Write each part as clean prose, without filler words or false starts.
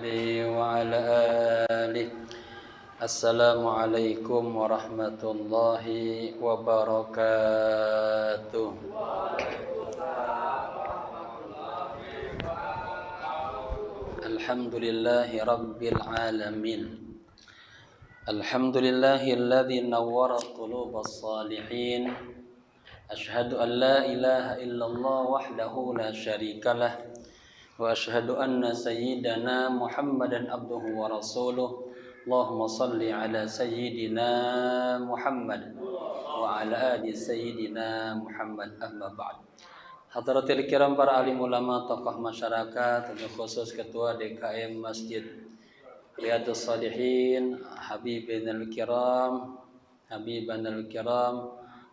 وعلى آله. Assalamualaikum warahmatullahi wabarakatuh. Alhamdulillahi rabbil alamin. Alhamdulillahilladzi nawwara qulubas salihin. Asyhadu an la ilaha illallah wahdahu la syarikalah. Wa asyhadu anna sayyidana Muhammadan abduhu wa rasuluh. Allahumma salli ala sayyidina Muhammad wa ala ali sayyidina Muhammad, amma ba'd. Hadratil kiram, para alim ulama, tokoh masyarakat, khusus ketua DKM Masjid Riyadhus Shalihin, Habibanal kiram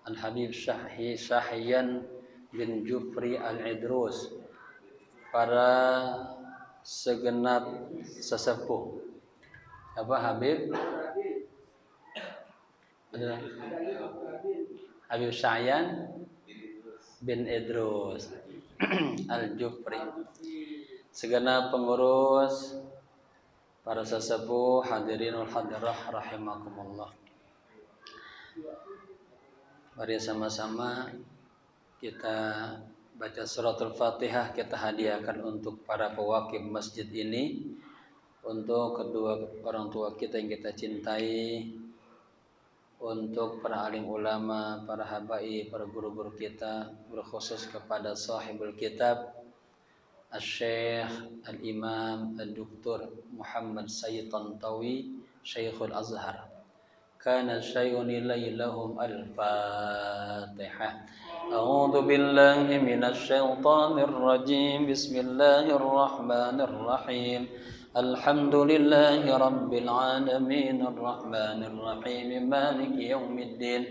Al-Habib Syahyan bin Jufri Al-Idrus, para segenap sesepuh. Apa Habib? Habib Syahyan bin Idrus Al-Jufri, segenap pengurus, para sesepuh, hadirin wal hadirah rahimakumullah. Mari sama-sama kita baca suratul Fatihah, kita hadiahkan untuk para pewakif masjid ini, untuk kedua orang tua kita yang kita cintai, untuk para alim ulama, para habaib, para guru-guru kita, berkhusus kepada sahibul kitab Asy-Syaikh Al-Imam Al-Doktor Muhammad Sayyid Tantawi, Syekhul Azhar. Kana syai'un ilaihum al-Fatihah. A'udzu billahi minasy syaithanir rajim. Bismillahirrahmanirrahim. Alhamdulillahi rabbil alamin, arrahmanir rahim, maliki yaumiddin.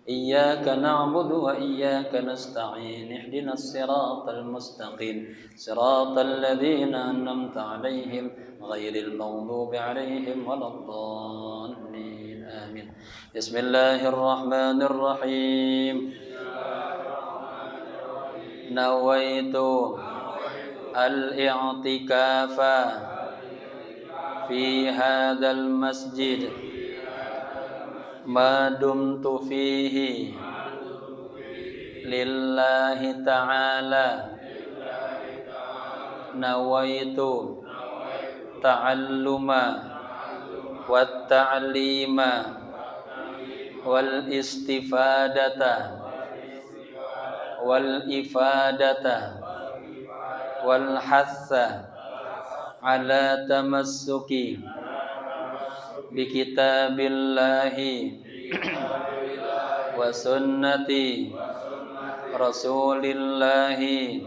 Iyyaka na'budu wa iyyaka nasta'in. Ihdinas siratal mustaqim, siratal ladzina an'amta 'alaihim ghairil maghdubi 'alaihim waladdallin. Amin. Bismillahirrahmanirrahim. Nawaitu al-i'tikafa fi hadzal masjid ma dumtu fihi lillahi ta'ala. Nawaitu ta'alluma wat ta'lima wal istifadata wal ifadata wal hassa ala tamassuki bi kitabillahi wa sunnati rasulillahi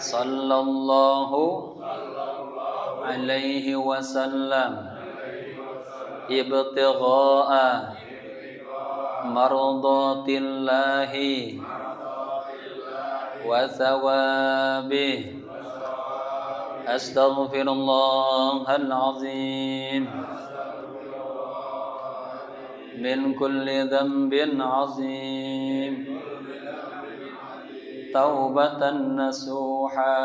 sallallahu alaihi wasallam, ibtigha'a mardatillahi wa thawabih. Astaghfirullahal azim min kulli dhanbin azim, taubatan nasuha,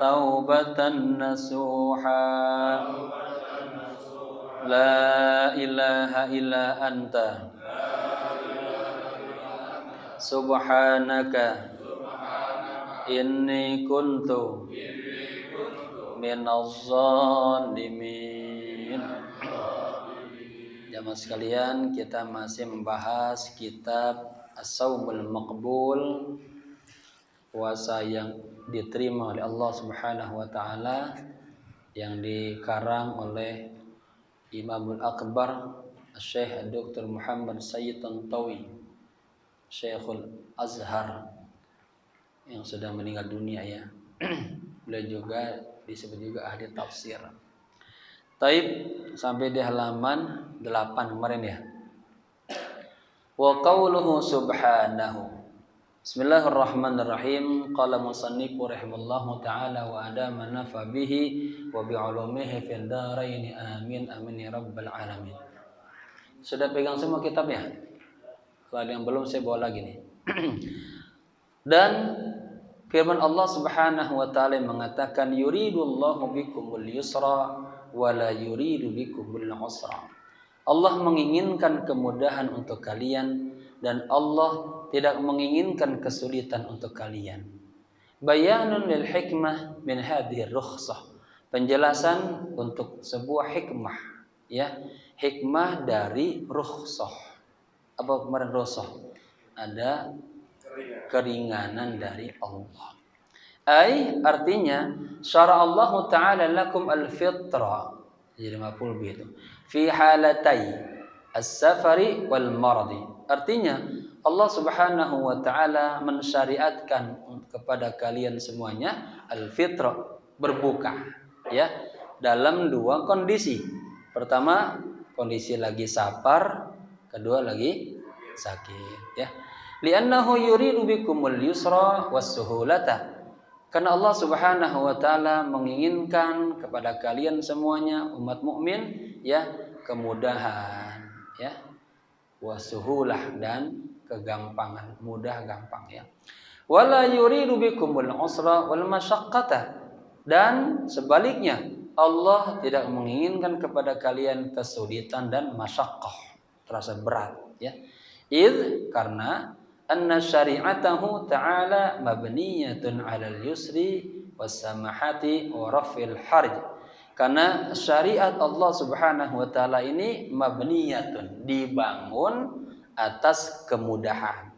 taubatan nasuha. La ilaha illa anta subhanaka inni kuntu minaz zalimin. Jamaah sekalian, kita masih membahas kitab As-Shaumul Maqbul, puasa yang diterima oleh Allah Subhanahu wa taala, yang dikarang oleh Imamul Akbar Syekh Dr. Muhammad Sayyid Tantawi, Syekhul Azhar, yang sudah meninggal dunia ya. Beliau juga disebut juga ahli tafsir. Taib, sampai di halaman 8 kemarin ya. Wa qauluhu subhanahu. Bismillahirrahmanirrahim. Qala musannifu rahimallahu ta'ala wa adama nafa bihi wa bi'ulumihi fid dharain. Amin amin ya rabbal alamin. Sudah pegang semua kitabnya? Kalau ada yang belum, saya bawa lagi nih. Dan Firman Allah Subhanahu wa taala mengatakan yuridullahu bikumul yusra wa la yuridu bikumul usra. Allah menginginkan kemudahan untuk kalian dan Allah tidak menginginkan kesulitan untuk kalian. Bayanun lil hikmah min hadhihi rukhsah. Penjelasan untuk sebuah hikmah, ya. Hikmah dari rukhsah. Apa kemarin rukhsah? Ada keringanan dari Allah. Artinya syara Allah Ta'ala lakum al-fitra. Jadi maf'ul bih itu. Fi halatai as-safari wal maradi. Artinya Allah Subhanahu wa taala mensyariatkan kepada kalian semuanya al-fitra, berbuka, ya, dalam dua kondisi. Pertama, kondisi lagi safar, kedua lagi sakit, ya. Li'annahu yuridu bikumul yusra was-suhulata. Karena Allah Subhanahu wa taala menginginkan kepada kalian semuanya umat mukmin, ya, kemudahan, ya, wasuhulah dan kegampangan, mudah gampang, ya. Wala yuridu bikumul usra wal masyaqqata. Dan sebaliknya, Allah tidak menginginkan kepada kalian kesulitan dan masyaqqah, terasa berat, ya. Karena anna syari'atahu ta'ala mabniyatun 'alal yusri was-samahati wa raf'il harj. Karena syariat Allah Subhanahu wa taala ini mabniyatun, dibangun atas kemudahan.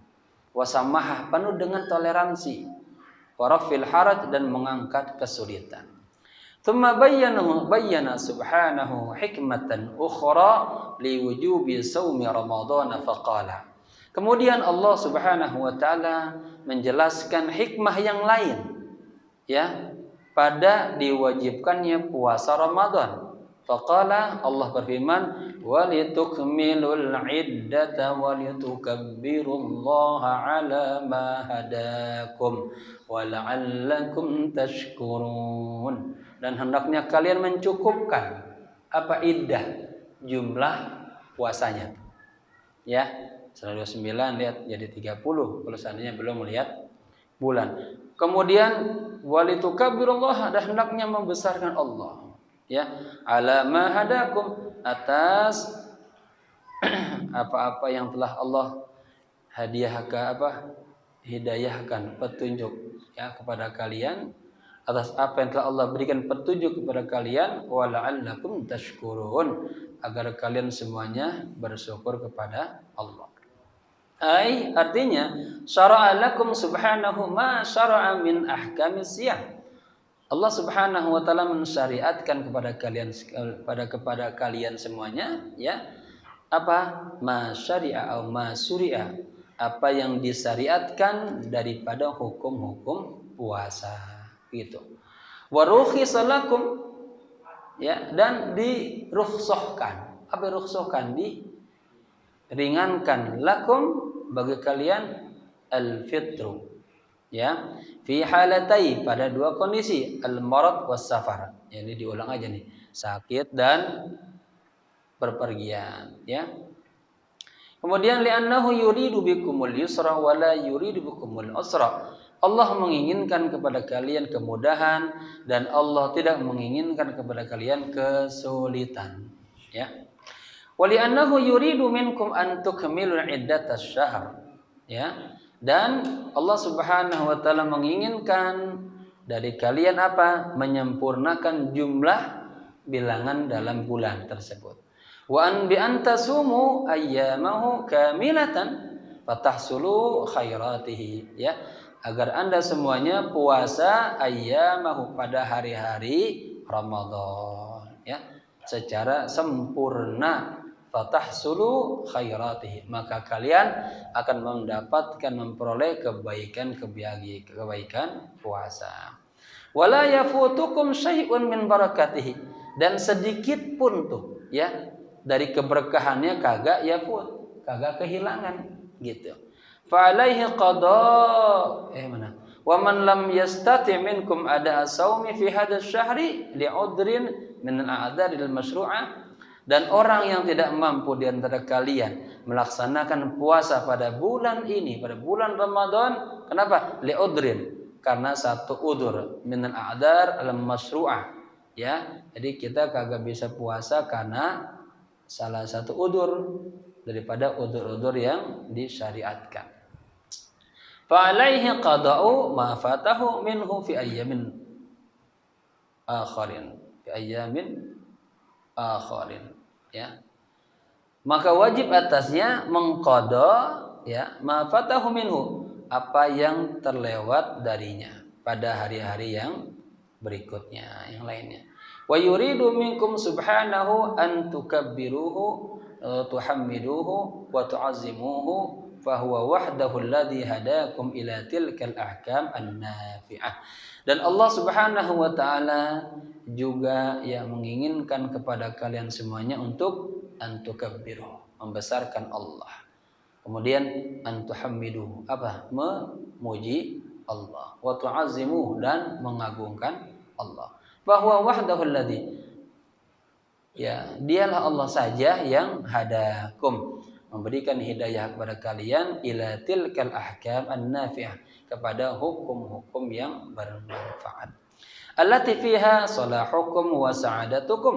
Wasamahah, penuh dengan toleransi. Wa raf'il harj, dan mengangkat kesulitan. Tsumma bayyana subhanahu hikmatan ukhra liwujubi shaumi ramadhan faqala. Kemudian Allah Subhanahu wa taala menjelaskan hikmah yang lain, ya, pada diwajibkannya puasa Ramadan. Faqala, Allah berfirman, walitukmilul iddata walitukabbirullaha ala ma hadakum wa la'allakum tashkurun. Dan hendaknya kalian mencukupkan apa iddah, jumlah puasanya, ya. 129 lihat jadi 30 kalau seandainya belum melihat bulan. Kemudian walitukabbirullaha, dan hendaknya membesarkan Allah, ya, ala ma hadakum, atas apa-apa yang telah Allah hidayahkan petunjuk, ya, kepada kalian, atas apa yang telah Allah berikan petunjuk kepada kalian, wa la'allakum tashkurun, agar kalian semuanya bersyukur kepada Allah. Artinya syara'a lakum subhanahu ma syara'a min ahkamis siyam. Allah Subhanahu wa taala mensyariatkan kepada kalian semuanya, ya, apa ma syari'a atau ma syuri'a, apa yang disyariatkan daripada hukum-hukum puasa, gitu. Wa rukhisa lakum, ya, dan dirukhsahkan. Apa rukhsahkan? Ringankan, lakum, bagi kalian, al-fitru, ya, fi halatai, pada dua kondisi, al-marad was safar. Ya, ini diulang aja nih, sakit dan berpergian, ya. Kemudian li'annahu yuridu bikumul yusra wa la yuridu bikumul usra. Allah menginginkan kepada kalian kemudahan dan Allah tidak menginginkan kepada kalian kesulitan, ya. Wali'annahu yuridu minkum an tukmilul iddatas syahr, ya, dan Allah Subhanahu wa taala menginginkan dari kalian apa? Menyempurnakan jumlah bilangan dalam bulan tersebut. Wa an bi antasumu ayyamahu kamilatan fatahsulu khairatihi, ya, agar Anda semuanya puasa ayyamahu, pada hari-hari Ramadan, ya, secara sempurna. Fatahsulu khairatihi, maka kalian akan mendapatkan, memperoleh kebaikan puasa. Wala yafutukum syai'un min barakatihi, dan sedikit pun tuh, ya, dari keberkahannya kagak kehilangan, gitu. Fa alaihi qada wa man lam yastati' minkum ada saumi fi hadzal syahri li'udrin min al-a'dharil masyru'ah. Dan orang yang tidak mampu di antara kalian melaksanakan puasa pada bulan ini, pada bulan Ramadan, kenapa? Li'udrin, karena satu udzur minal a'dzar al masyru'ah, ya. Jadi kita kagak bisa puasa karena salah satu udzur daripada udzur-udzur yang disyariatkan. Fa alaihi qada'u ma fatahu minhu fi ayyamin akharin, ya. Maka wajib atasnya mengqada, ya, ma fatahu minhu, apa yang terlewat darinya pada hari-hari yang berikutnya, yang lainnya. Wa yuridu minkum subhanahu an tukabbiruhu tuhammiduhu wa tu'azzimuhu fa huwa wahdahu alladhi hadakum ila tilkal ahkam an-nafi'ah. Dan Allah Subhanahu wa taala juga yang menginginkan kepada kalian semuanya untuk antukabbiru, membesarkan Allah. Kemudian antuhammidu, apa? Memuji Allah. Wa tu'azzimu, dan mengagungkan Allah. Bahwa wahdahu alladzi, ya, dialah Allah saja yang hadakum, memberikan hidayah kepada kalian ila tilkal ahkam an-nafi'ah, kepada hukum-hukum yang bermanfaat. Allati fiha salahukum wa sa'adatukum,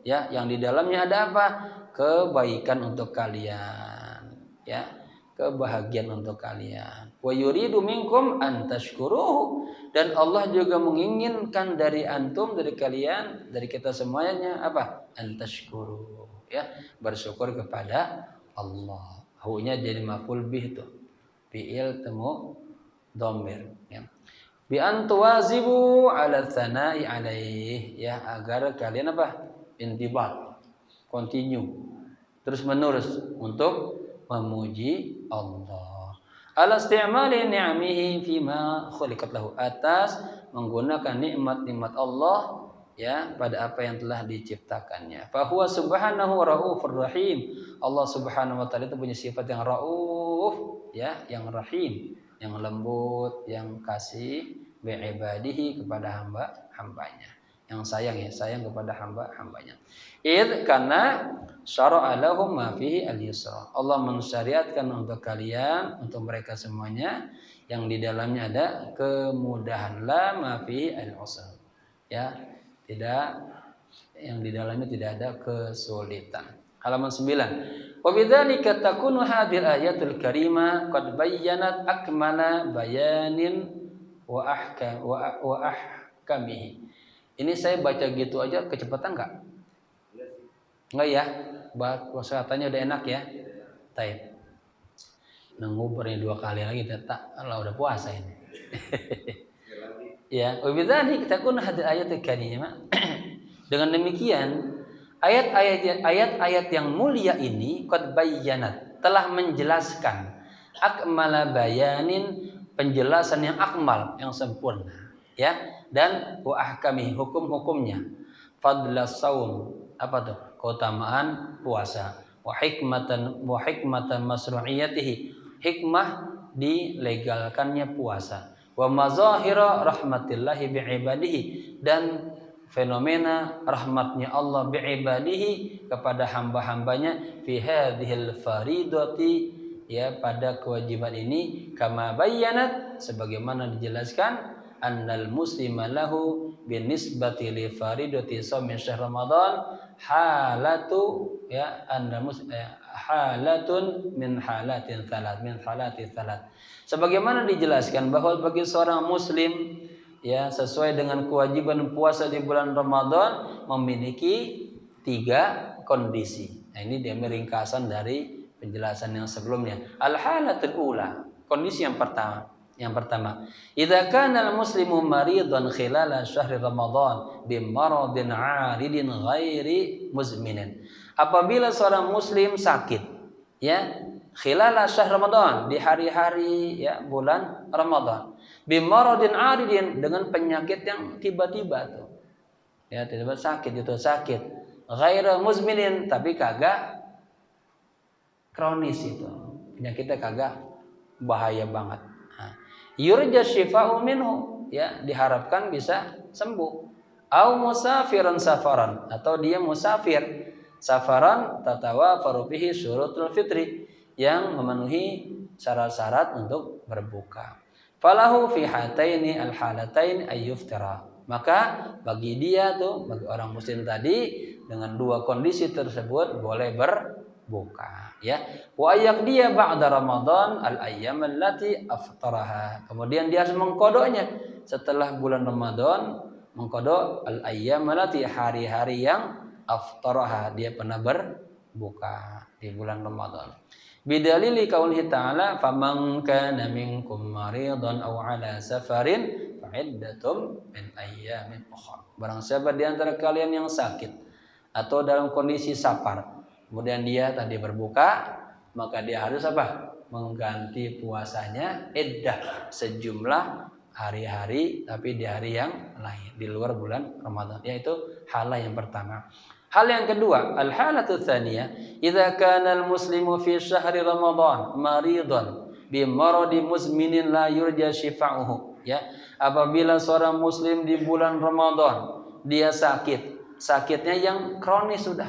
ya, yang di dalamnya ada apa? Kebaikan untuk kalian, ya, kebahagiaan untuk kalian. Wa yuridu minkum an tashkuruhu, dan Allah juga menginginkan dari antum, dari kalian, dari kita semuanya apa? An tashkuru, ya, bersyukur kepada Allah. Hu-nya jadi maf'ul bih tuh. Fi'il temu dhamir, ya. Bi an tuwazibu ala tsana'i alaih, ya, agar kalian apa? Intibat, continue, terus menerus untuk memuji Allah. Ala isti'mali ni'amihi fima khuliqat lahu, atas menggunakan nikmat-nikmat Allah, ya, pada apa yang telah diciptakannya. Fa huwa subhanahu raufur rahim. Allah Subhanahu wa taala itu punya sifat yang rauf, ya, yang rahim, yang lembut, yang kasih bi'ibadihi, kepada hamba-hambanya, yang sayang, ya, sayang kepada hamba-hambanya. Karena syara'a lahum ma fihi al-yusra, Allah mensyariatkan untuk kalian, untuk mereka semuanya, yang di dalamnya ada kemudahan, la ma fihi al-usra, ya, tidak, yang di dalamnya tidak ada kesulitan. Halaman 9. Wa bidzalika takunu hadhil ayatul karimah qad bayyanat akmala bayanin wa ahkamihi. Ini saya baca gitu aja kecepatan enggak? Enggak ya? Kesehatannya udah enak ya? Taib. Nguburnya 2 kali lagi tak, kalau udah puasa ini. Ya, wa bidzalika takunu hadhil ayatul karimah. Dengan demikian ayat-ayat yang mulia ini qad bayyanat, telah menjelaskan, akmala bayanin, penjelasan yang akmal, yang sempurna, ya, dan wa ahkami, hukum-hukumnya. Fadlas saum, apa tuh? Keutamaan puasa. Wa hikmatan masru'iyatihi, hikmah dilegalkannya puasa. Wa mazahira rahmatillahi bi'ibadihi, dan fenomena rahmatnya Allah bi'ibadihi, kepada hamba-hambanya, fi hadhil faridati, ya, pada kewajiban ini, kama bayyanat, sebagaimana dijelaskan, annal muslima lahu binisbati li faridati shaum syahr ramadan halatu, ya, halatun min halatin thalat, sebagaimana dijelaskan bahwa bagi seorang muslim, ya, sesuai dengan kewajiban puasa di bulan Ramadan, memiliki 3 kondisi. Nah, ini dia ringkasan dari penjelasan yang sebelumnya. Al-halatul ula, kondisi yang pertama. Idza kana al-muslimu maridan khilala syahri Ramadan bi maradin 'aridin ghairi muzminin. Apabila seorang muslim sakit, ya, khilala syahr Ramadan, di hari-hari, ya, bulan Ramadan, bi maradin 'aridin, dengan penyakit yang tiba-tiba tuh. Ya, tiba-tiba sakit, itu sakit. Ghairi muzminin, tapi kagak kronis, itu penyakitnya kagak bahaya banget. Yurja syifa'u minhu, ya, diharapkan bisa sembuh. Au musafiran safaran, atau dia musafir, safaran tatawafaru bihi syurutul fitri, yang memenuhi syarat-syarat untuk berbuka. Falahu fi hataini al-halatain ayyuftira. Maka bagi dia tuh, bagi orang muslim tadi dengan dua kondisi tersebut boleh berbuka, ya. Wa dia ba'da Ramadan al-ayyam allati aftaraha. Kemudian dia harus mengkodoknya setelah bulan Ramadan, mengkodok al-ayyam allati hari-hari yang aftaraha dia pernah berbuka di bulan Ramadan. Bidalili qaulihi ta'ala faman kana minkum maridan aw ala safarin fa'iddatum min ayyamin ukhra. Barang siapa di antara kalian yang sakit atau dalam kondisi safar, kemudian dia tadi berbuka, maka dia harus apa? Mengganti puasanya iddah sejumlah hari-hari tapi di hari yang lain di luar bulan Ramadan. Yaitu hal yang pertama. Hal yang kedua, al-halatu tsaniyah, idza kana al-muslimu fi syahri Ramadan maridan bi maradi muzminin la yurja shifa'uhu, ya. Apabila seorang muslim di bulan Ramadan dia sakit, sakitnya yang kronis sudah.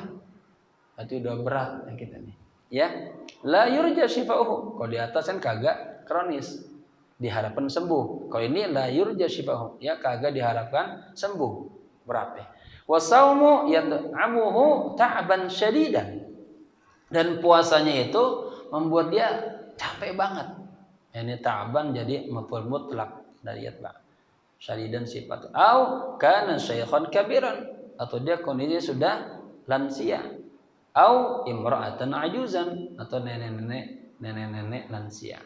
Berarti udah berat kita nih, ya. La yurja shifa'uhu. Kalau di atas kan kagak kronis, diharapkan sembuh. Kalau ini la yurja shifa'uhu, ya kagak diharapkan sembuh, berat ya. Wasaumu yat'amuhu ta'ban syadidan. Dan puasanya itu membuat dia capek banget. Ini ta'ban jadi maf'ul mutlak dari yatba. Syadidan sifat. Au kana syaikhan kabiran, atau dia kondisi sudah lansia. Au imra'atan ajuzan, atau nenek-nenek lansia.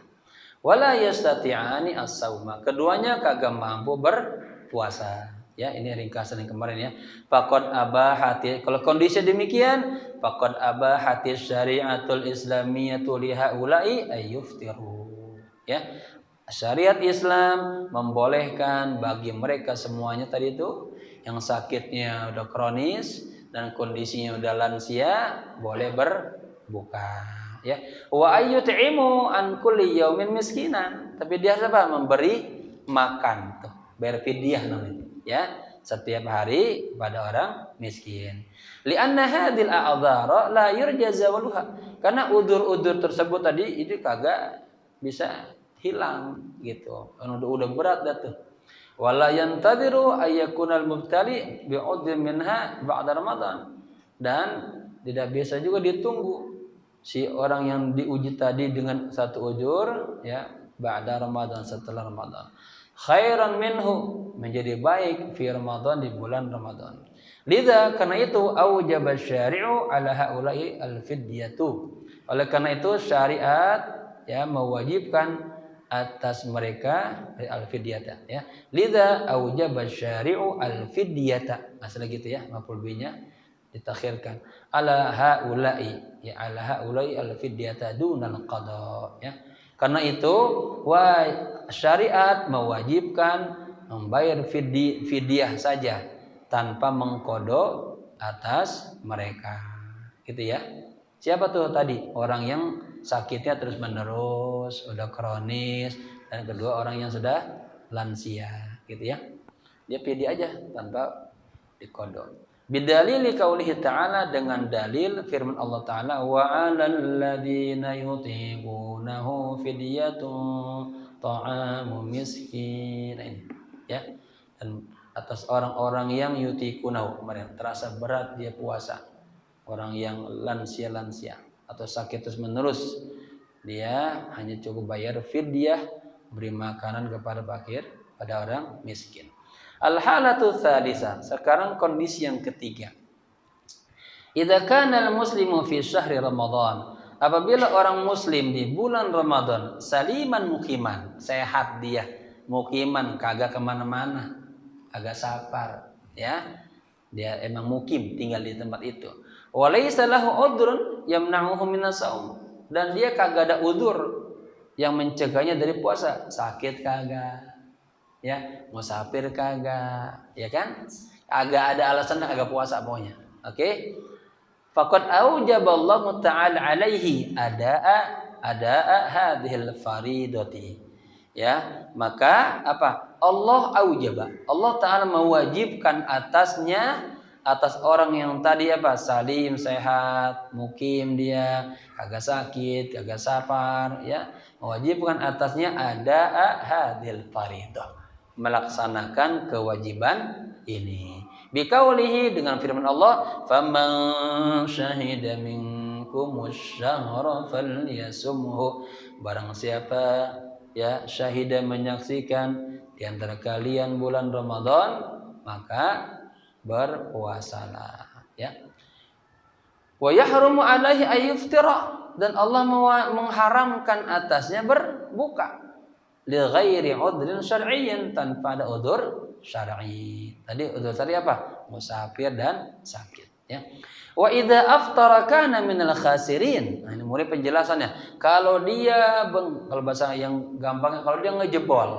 Wala yastati'ani as-sauma. Keduanya kagak mampu berpuasa. Ya, ini ringkasan yang kemarin ya. Faqad abahati, kalau kondisi demikian, faqad abahati syariatul islamiyatu li haula'i ayyuftiru. Ya. Syariat Islam membolehkan bagi mereka semuanya tadi itu yang sakitnya udah kronis dan kondisinya udah lansia boleh berbuka, ya. Wa ayyut'imu an kulli yaumin miskinan. Tapi dia apa? Memberi makan tuh, berfidyah namanya. Ya, setiap hari pada orang miskin. Li'anna hadhil a'dzara la yurja zawaluha. Karena udzur-udzur tersebut tadi itu kagak bisa hilang gitu. Udah berat dah tuh. Wala yantadiru ayyakunal mubtali bi'udhin minha ba'da Ramadan. Dan tidak biasa juga ditunggu si orang yang diuji tadi dengan satu ujur, ya, ba'da Ramadan, setelah Ramadan. Khairan minhu, menjadi baik fi Ramadan, di bulan Ramadan. Lidza, karena itu aujaba syari'u ala haula'i al-fidyatu. Oleh karena itu syariat ya mewajibkan atas mereka al-fidyata, ya. Lidza aujaba syari'u al-fidyata. Masalah gitu ya, maf'ul bihi-nya ditakhirkan. Ala haula'i, ya, ala haula'i al-fidyata dunal qada, ya. Karena itu syariat mewajibkan membayar fidyah saja tanpa mengkodok atas mereka, gitu ya. Siapa tuh tadi? Orang yang sakitnya terus menerus, udah kronis, dan kedua orang yang sudah lansia, gitu ya. Dia fidyah aja tanpa dikodok. Bidalili qaulihi ta'ala, dengan dalil firman Allah Ta'ala, wa 'alal ladzina yutiqunahu fidyatun ta'amu miskin. Ini ya. Dan atas orang-orang yang yutiqunahu, kemarin terasa berat dia puasa. Orang yang lansia-lansia atau sakit terus menerus, dia hanya cukup bayar fidyah, beri makanan kepada fakir, pada orang miskin. Al-halatu tsalitsah, sekarang kondisi yang ketiga. Idza kana al-muslimu fi syahri Ramadan, apabila orang muslim di bulan Ramadan saliman mukiman, sehat dia, mukiman, kagak kemana-mana, agak safar, ya. Dia emang mukim, tinggal di tempat itu. Wa laysa lahu udhrun yamna'uhu minas shaum, dan dia kagak ada udzur yang mencegahnya dari puasa, sakit kagak, ya, musafir kagak, ya kan? Agak ada alasan agak puasa pokoknya. Oke. Faqad aujaballahu ta'ala alaihi adaa hadhil faridati. Ya, maka apa? Allah aujaba. Allah Ta'ala mewajibkan atasnya atas orang yang tadi apa? Salim, sehat, mukim dia, kagak sakit, kagak safar, ya. Mewajibkan atasnya ada hadil faridah, melaksanakan kewajiban ini. Biqaulihi, dengan firman Allah, faman syahida minkumus syahra falyasumhu, barang siapa ya syahida menyaksikan di antara kalian bulan Ramadan, maka berpuasalah, ya. Wa yahrumu alaihi ayyuftira, dan Allah mengharamkan atasnya berbuka li ghairi udhrin syar'iyyin, tanpa ada udzur syar'i. Tadi udzur syar'i apa? Musafir dan sakit, ya. Wa idza aftara kana minal khasirin. Nah, ini mulai penjelasannya. Kalau dia kalau bahasa yang gampangnya, kalau dia ngejebol.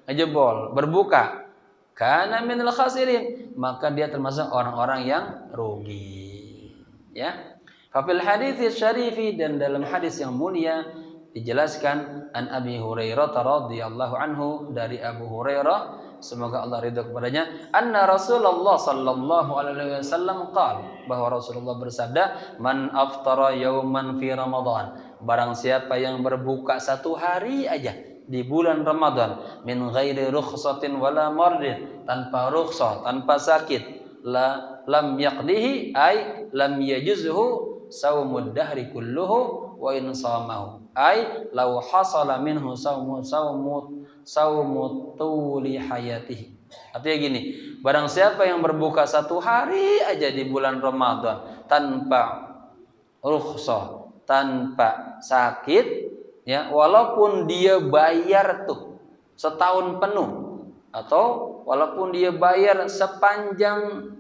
Ngejebol, berbuka, kana minal khasirin, maka dia termasuk orang-orang yang rugi, ya. Fafil hadits syarifi, dan dalam hadis yang mulia dijelaskan, an Abi Hurairah radhiyallahu anhu, dari Abu Hurairah semoga Allah ridha kepadanya, anna Rasulullah sallallahu alaihi wasallam qala, bahwa Rasulullah bersabda, man aftara yauman fi Ramadan, barang siapa yang berbuka satu hari aja di bulan Ramadan, min ghairi rukhsatin wala mardin, tanpa rukhsah, tanpa sakit, lam yaqdihi, ay lam yajuzhu saumud dahri kulluhu wa in shamahu, ay law hasala minhu saumu tuli hayatihi. Artinya gini, barang siapa yang berbuka satu hari aja di bulan Ramadan tanpa rukhsah, tanpa sakit, ya, walaupun dia bayar tuh setahun penuh, atau walaupun dia bayar sepanjang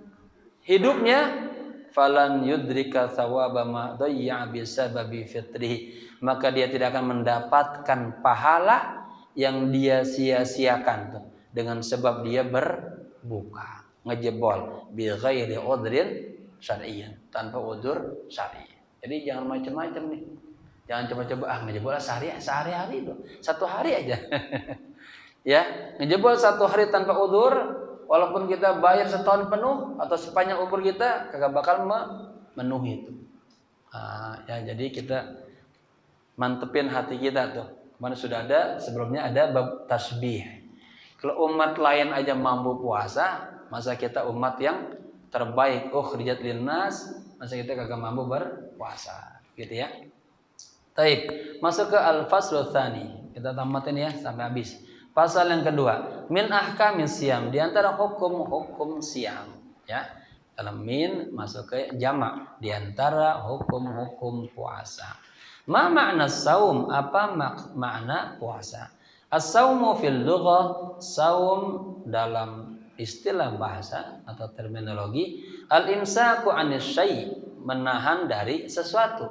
hidupnya, falan yudrika thawaba ma dayya bisababi fitrihi, maka dia tidak akan mendapatkan pahala yang dia sia-siakan tuh dengan sebab dia berbuka, ngejebol, bi ghairi udhrin syar'iyyin, tanpa udzur syar'i. Jadi jangan macam-macam nih. Jangan coba-coba ngejebol sehari-hari itu. Satu hari aja. Ya, ngejebol satu hari tanpa udzur, walaupun kita bayar setahun penuh atau sepanjang umur kita, kagak bakal memenuhi itu. Ya, jadi kita mantepin hati kita tuh. Mana sudah ada sebelumnya ada bab tasbih. Kalau umat lain aja mampu puasa, masa kita umat yang terbaik, ukhrijat linnas, masa kita kagak mampu berpuasa, gitu ya. Taib, masuk ke al-faslu tsani. Kita tamatin ya sampai habis. Pasal yang kedua, min ahkamis siyam, di antara hukum-hukum siyam, ya. Kalau min masuk ke jamak, di antara hukum-hukum puasa. Ma makna saum, apa makna puasa? As-saumu fil lughah, saum dalam istilah bahasa atau terminologi, al-imsaku 'anis syai', menahan dari sesuatu.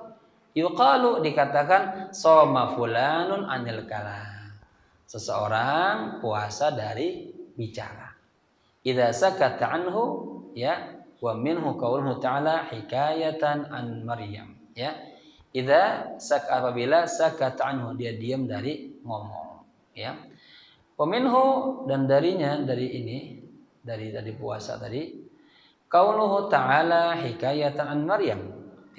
Yuqalu, dikatakan, shoma fulanun 'anil kalam, seseorang puasa dari bicara. Idza sakata anhu, ya, wa minhu qauluhu ta'ala hikayatan an Maryam, ya. Idza apabila sakata anhu, dia diam dari ngomong, ya. Wa minhu, dan darinya, dari ini, dari puasa tadi, qauluhu ta'ala hikayatan an Maryam,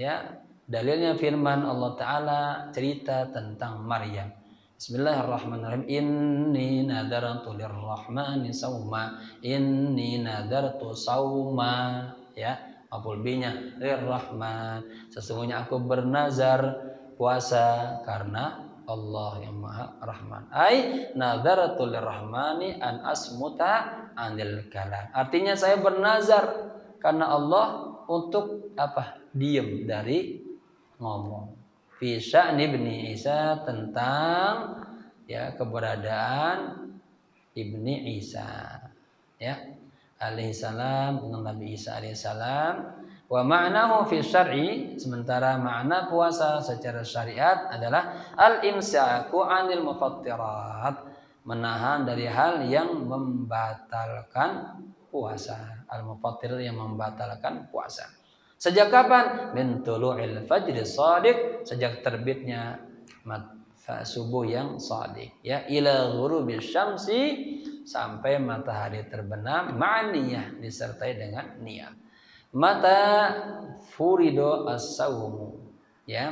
ya. Dalilnya firman Allah Ta'ala, cerita tentang Maryam. Bismillahirrahmanirrahim. Inni nadartu lirrahmani sauma. Inni nadartu sauma, ya, maf'ul bihi lirrahman. Sesungguhnya aku bernazar puasa karena Allah yang Maha Rahman. Ai nadartu lirrahmani an asmuta anil kalam. Artinya saya bernazar karena Allah untuk apa? Diam dari ngomong. Fi sya'ni ibni Isa, tentang, ya, keberadaan ibni Isa, ya, alaihi salam, dengan Nabi Isa alaihi salam. Wa ma'nahu fi syar'i, sementara makna puasa secara syariat adalah al-imsaku 'anil mufattirat, menahan dari hal yang membatalkan puasa. Al-mufattir, yang membatalkan puasa. Sejak kapan? Min tulu'il fajri shadiq, sejak terbitnya subuh yang shadiq, ya, ila ghurubi syamsi, sampai matahari terbenam, ma'niyah disertai dengan niat. Mata furido as-saumu, ya.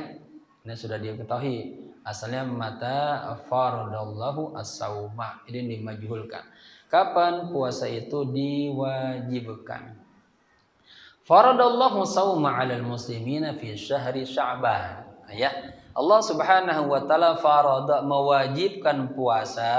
Ini sudah diketahui asalnya mata faradallahu as-sauma, ini dimajhulkan. Kapan puasa itu diwajibkan? Faradallahu sauma 'alal muslimina fi syahri Sya'ban. Ya. Allah Subhanahu wa taala farada mewajibkan puasa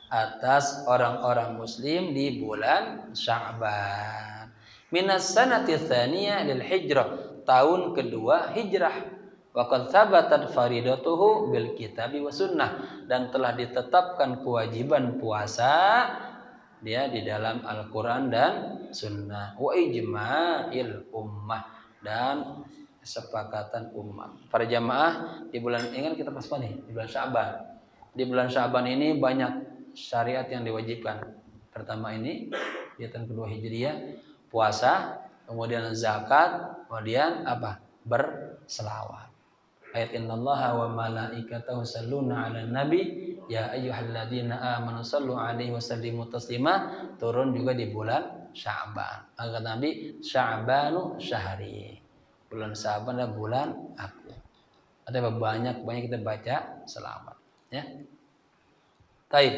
atas orang-orang muslim di bulan Sya'ban. Minas sanati tsaniyah lil hijrah, tahun kedua hijrah. Wa qad thabatat faridatuhu bil kitabi wa sunnah, dan telah ditetapkan kewajiban puasa dia di dalam Al-Quran dan Sunnah. Wa ijma'il ummah, dan kesepakatan umat. Para jamaah, di bulan ini kan kita pas nih di bulan Sya'ban. Di bulan Sya'ban ini banyak syariat yang diwajibkan. Pertama ini di tahun kedua Hijriah, puasa, kemudian zakat, kemudian apa? Berselawat. Ayat innallaha wa malaikatahu yusholluna 'alan nabi ya ayyuhalladzina amanu shallu 'alaihi wa sallimu taslima, turun juga di bulan Sya'ban. Kata Nabi, Sya'banu syahri. Bulan Sya'ban adalah bulan aku. Ada banyak kita baca selamat, ya. Taib.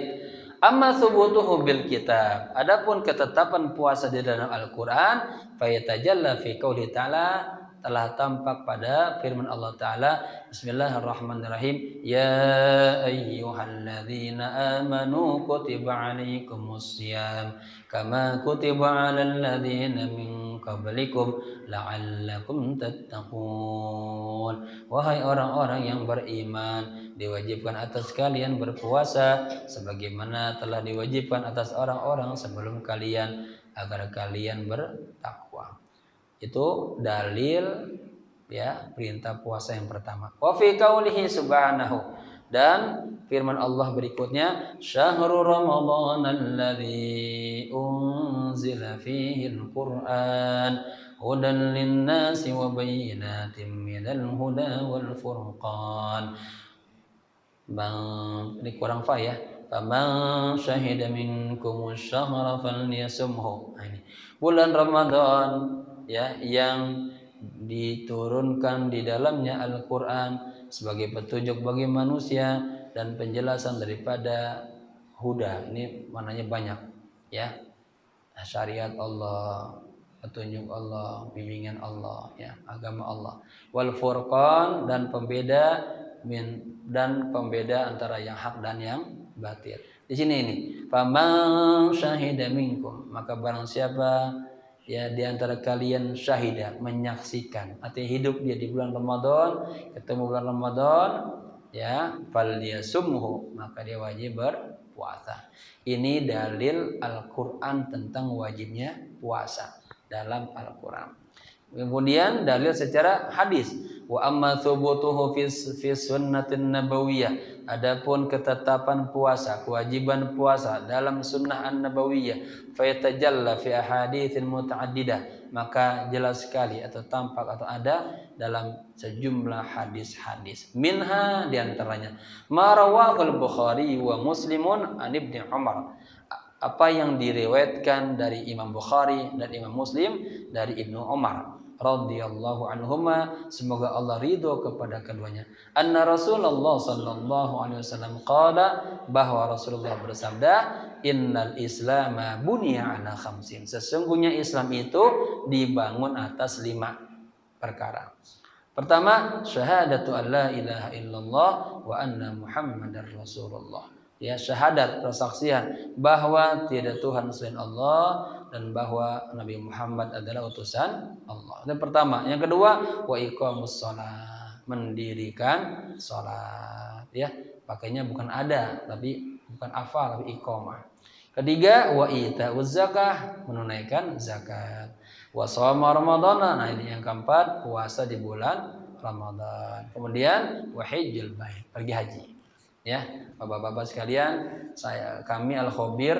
Amma thubutuhu bil kitab. Adapun ketetapan puasa di dalam Al-Qur'an, fa yatajalla fi qouli ta'ala, telah tampak pada firman Allah Ta'ala, Bismillahirrahmanirrahim, Ya ayyuhalladzina amanu kutiba alaikumus syiyam kama kutiba alal ladzina min qablikum la'allakum tattaqun. Wahai orang-orang yang beriman, diwajibkan atas kalian berpuasa sebagaimana telah diwajibkan atas orang-orang sebelum kalian agar kalian bertakwa. Itu dalil, ya, perintah puasa yang pertama. Wa fi qaulihi subhanahu, dan firman Allah berikutnya, Syahrul Ramadhan alladzi unzila fihi al-Qur'an hudan lin-nasi wa bayyinatin minal huda wal furqan. Bang, ini kurang fa ya. Faman syahida minkumus syahra falyasumhu. Nah, ini bulan Ramadan, ya, yang diturunkan di dalamnya Al-Quran sebagai petunjuk bagi manusia dan penjelasan daripada huda. Ini maknanya banyak, ya. Syariat Allah, petunjuk Allah, bimbingan Allah, ya, agama Allah. Wal furqan, dan pembeda antara yang hak dan yang batil. Di sini ini, faman syahida minkum, maka barang siapa, ya, di antara kalian syahida, menyaksikan, artinya hidup dia di bulan Ramadan, ketemu bulan Ramadan, ya, falyasumhu, maka dia wajib berpuasa. Ini dalil Al-Qur'an tentang wajibnya puasa dalam Al-Qur'an. Kemudian dalil secara hadis, wa amma thubutuhu fi sunnatin nabawiyah, adapun ketetapan puasa, kewajiban puasa dalam sunnah an-nabawiyah, fa yatajalla fi ahaditsin mutaaddidah, maka jelas sekali atau tampak atau ada dalam sejumlah hadis-hadis. Minha, diantaranya ma rawahul Bukhari wa Muslimun an Ibnu Umar, apa yang diriwayatkan dari Imam Bukhari dan Imam Muslim dari Ibnu Umar radhiyallahu anhuma, semoga Allah ridho kepada keduanya. Anna Rasulullah sallallahu alaihi wasallam qala, bahwa Rasulullah bersabda, innal islama buniya ala khamsin, sesungguhnya Islam itu dibangun atas 5 perkara. Pertama, syahadatu alla ilaha illallah wa anna Muhammadar Rasulullah. Ya, syahadat, persaksian bahwa tiada Tuhan selain Allah dan bahwa Nabi Muhammad adalah utusan Allah. Yang pertama. Yang kedua, wa iqamus shalah, mendirikan salat, ya. Pakainya bukan ada, tapi bukan afal, tapi iqamah. Ketiga, wa itauz zakah, menunaikan zakat. Wa shoma ramadhana, nah ini yang keempat, puasa di bulan Ramadan. Kemudian wa hajjul bait, pergi haji. Ya, Bapak-bapak sekalian, kami Al-Khobir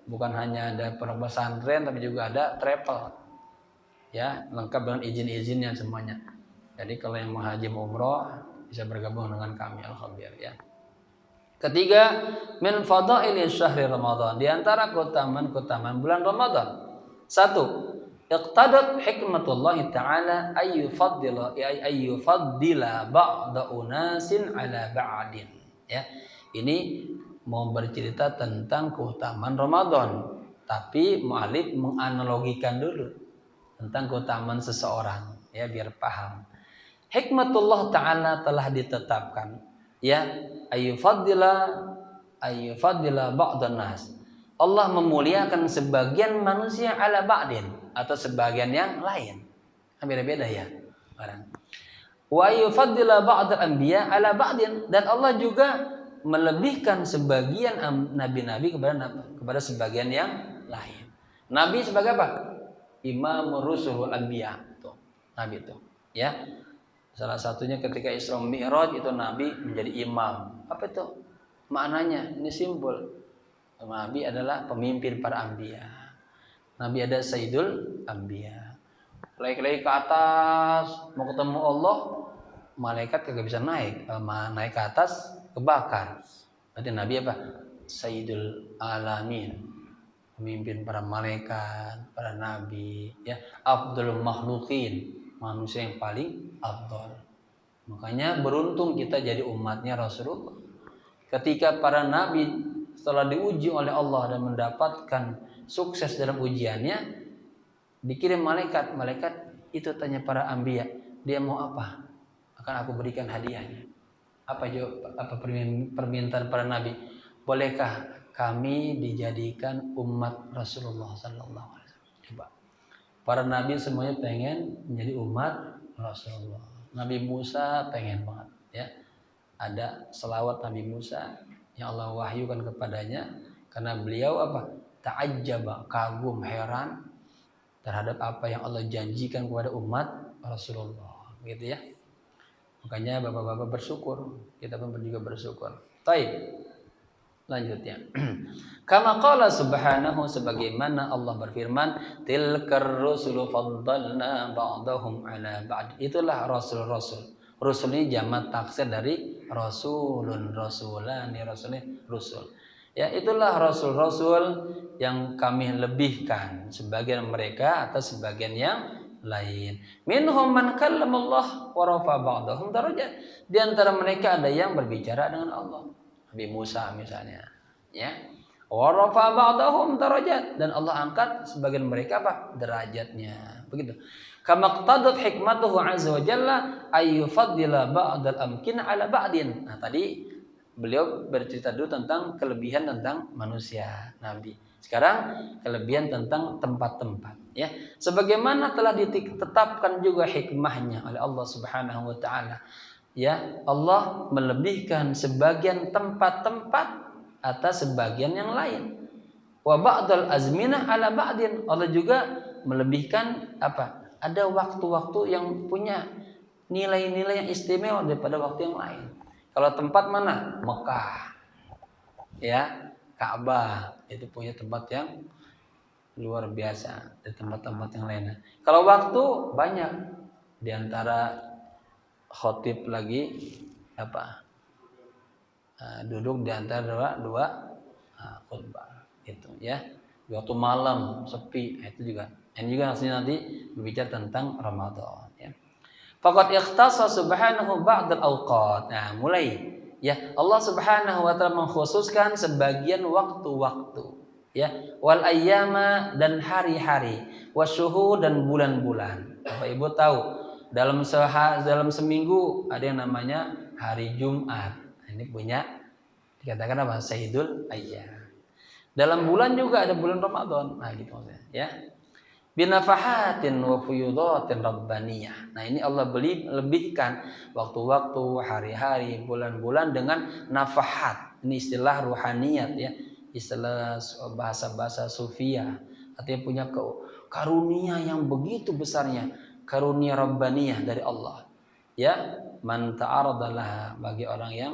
bukan hanya ada pondok pesantren, tapi juga ada travel, ya, lengkap dengan izin-izinnya semuanya. Jadi kalau yang mau haji umroh bisa bergabung dengan kami Al-Khobir, ya. Ketiga, min fadaili syahri Ramadan, di antara keutamaan bulan Ramadan. Satu, iqtadat hikmatullah ta'ala ayyufaddila ba'da unasin ala ba'din. Ya. Ini mau bercerita tentang keutamaan Ramadan, tapi mu'alif menganalogikan dulu tentang keutamaan seseorang, ya, biar paham. Hikmatullah ta'ala telah ditetapkan, ya, ayyufaddila ba'dan nas. Allah memuliakan sebagian manusia ala ba'din, atau sebagian yang lain. Beda-beda ya orang. Wa ayyufaddila ba'dal anbiya ala ba'din, dan Allah juga melebihkan sebagian nabi-nabi kepada sebagian yang lain. Nabi sebagai apa? Imam rusul wal anbiya. Tuh, nabi itu, ya. Salah satunya ketika Isra Mi'raj itu Nabi menjadi imam. Apa itu maknanya? Ini simbol. Nabi adalah pemimpin para anbiya. Nabi ada Sayyidul Anbiya. Lagi-lagi ke atas mau ketemu Allah, malaikat kagak bisa naik. Naik ke atas kebakar. Berarti Nabi apa? Sayyidul Alamin. Pemimpin para malaikat, para nabi, ya. Afdalul makhluqin, manusia yang paling afdal. Makanya beruntung kita jadi umatnya Rasulullah. Ketika para nabi setelah diuji oleh Allah dan mendapatkan sukses dalam ujiannya, dikirim malaikat. Malaikat itu tanya para anbiya, dia mau apa? Akan aku berikan hadiahnya. Apa permintaan para nabi? Bolehkah kami dijadikan umat Rasulullah sallallahu alaihi wasallam? Coba. Para nabi semuanya pengen menjadi umat Rasulullah. Nabi Musa pengen banget, ya. Ada selawat Nabi Musa yang Allah wahyukan kepadanya karena beliau apa? Ta'ajjaba, kagum, heran terhadap apa yang Allah janjikan kepada umat Rasulullah, gitu ya. Makanya bapak-bapak bersyukur, kita pun juga bersyukur. Baik. Lanjutnya. Kama qala subhanahu, sebagaimana Allah berfirman, tilkar rusulu faddalna ba'dahum ala ba'd. Itulah rasul-rasul. Rasul ini jamak taksir dari rasulun, rasulani, rasulnya rusul. Ya, itulah rasul-rasul yang kami lebihkan sebagian mereka atas sebagian yang lain. Minhum man kallamallah wa rafa ba'dahum darajat. Di antara mereka ada yang berbicara dengan Allah. Nabi Musa misalnya, ya. Wa rafa ba'dahum darajat, dan Allah angkat sebagian mereka apa? Derajatnya. Begitu. Kama qtadat hikmatuhu azza wa jalla ayyufaddila ba'dal amkin ala ba'din. Nah, tadi beliau bercerita dulu tentang kelebihan tentang manusia, nabi. Sekarang kelebihan tentang tempat-tempat, ya. Sebagaimana telah ditetapkan juga hikmahnya oleh Allah Subhanahu wa taala. Ya, Allah melebihkan sebagian tempat-tempat atas sebagian yang lain. Wa ba'dal azminah ala ba'din. Allah juga melebihkan apa? Ada waktu-waktu yang punya nilai-nilai yang istimewa daripada waktu yang lain. Kalau tempat mana? Mekah. Ya, Ka'bah itu punya tempat yang luar biasa dari tempat-tempat yang lainnya. Kalau waktu banyak, di antara khotib lagi apa? Duduk di antara dua khutbah itu, ya. Waktu malam sepi, itu juga. Ini juga nanti berbicara tentang Ramadan, ya. Faqad ikhtassa subhanahu ba'dal awqat. Nah, mulai, ya, Allah Subhanahu wa taala mengkhususkan sebagian waktu-waktu, ya, wal ayyama, dan hari-hari, wasyuhur, dan bulan-bulan. Bapak Ibu tahu, dalam seminggu ada yang namanya hari Jumat. Ini punya dikatakan apa? Sayyidul Ayyam. Dalam bulan juga ada bulan Ramadan. Nah, gitu maksudnya, ya. Binafahatin wa fuyudatin rabbaniyah. Nah, ini Allah lebihkan waktu-waktu, hari-hari, bulan-bulan dengan nafahat. Ini istilah ruhaniyat, ya. Istilah bahasa-bahasa sufiyah. Artinya punya karunia yang begitu besarnya, karunia rabbaniyah dari Allah. Ya, man ta'aradalah, bagi orang yang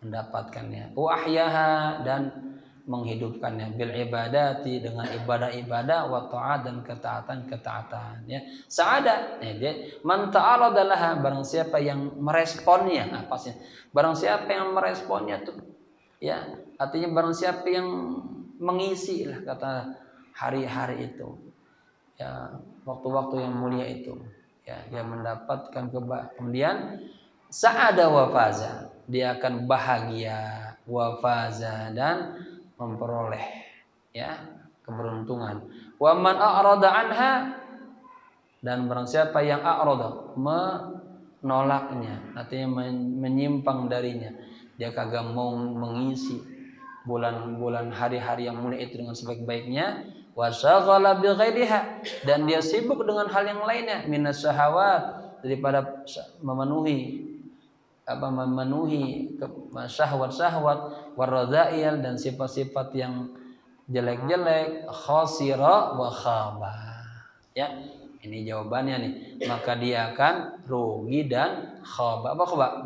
mendapatkannya. Wa ahyaha, dan menghidupkannya, bil ibadati, dengan ibadah-ibadah, wa ta'at, dan ketaatan-ketaatan, ya. Sa'ada, ya, dia man ta'aradalah, barang siapa yang meresponnya. Apa sih? Barang siapa yang meresponnya tuh Ya, artinya barang siapa yang mengisi lah kata hari-hari itu, ya waktu-waktu yang mulia itu, ya dia mendapatkan kemudian sa'ada wa faza, dia akan bahagia, wa faza, dan memperoleh ya keberuntungan. Wa man a'rada anha, dan barang siapa yang a'rada, menolaknya, artinya menyimpang darinya, dia kagak mau mengisi bulan-bulan hari-hari yang mulia itu dengan sebaik-baiknya, wa syaghala bi ghairiha, dan dia sibuk dengan hal yang lainnya, minas syahawat, daripada memenuhi syahwat-syahwat, waradha'il, dan sifat-sifat yang jelek-jelek, khasira wa khaba. Ya, ini jawabannya nih. Maka dia akan rugi dan khaba. Apa khaba?